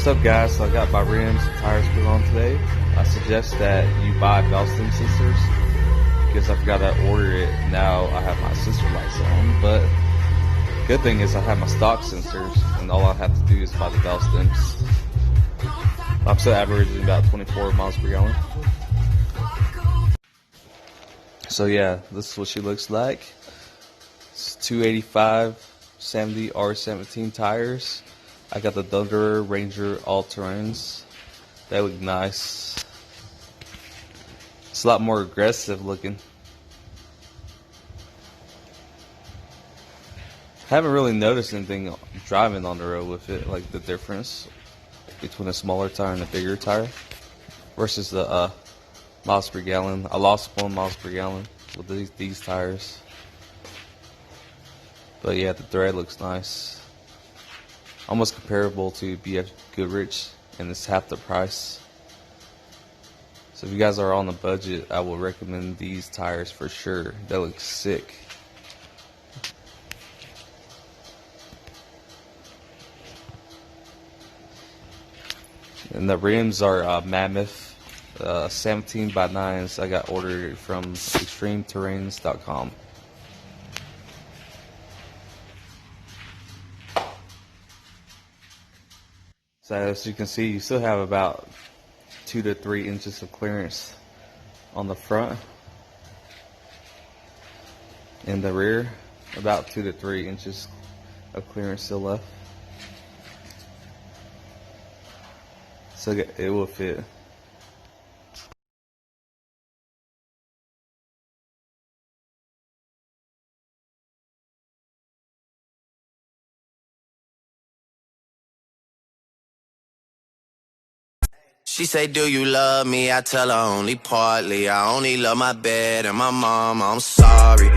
What's up guys, so I got my rims and tires put on today. I suggest that you buy valve stem sensors because I forgot to order it. Now I have my sensor lights on, but good thing is I have my stock sensors and all I have to do is buy the valve stems. I'm still averaging about 24 miles per gallon. So yeah, this is what she looks like. It's 285/70 R17 tires. I got the Thunderer, Wrangler, all-terrains. They look nice. It's a lot more aggressive looking. Haven't really noticed anything driving on the road with it, like the difference between a smaller tire and a bigger tire versus the miles per gallon. I lost 1 miles per gallon with these tires. But yeah, the thread looks nice. Almost comparable to BF Goodrich, and it's half the price. So if you guys are on the budget, I will recommend these tires for sure. They look sick. And the rims are Mammoth 17x9s. I got ordered from extremeterrains.com. So as you can see, you still have about 2 to 3 inches of clearance on the front. In the rear, about 2 to 3 inches of clearance still left. So it will fit. She say, do you love me? I tell her only partly. I only love my bed and my mom. I'm sorry.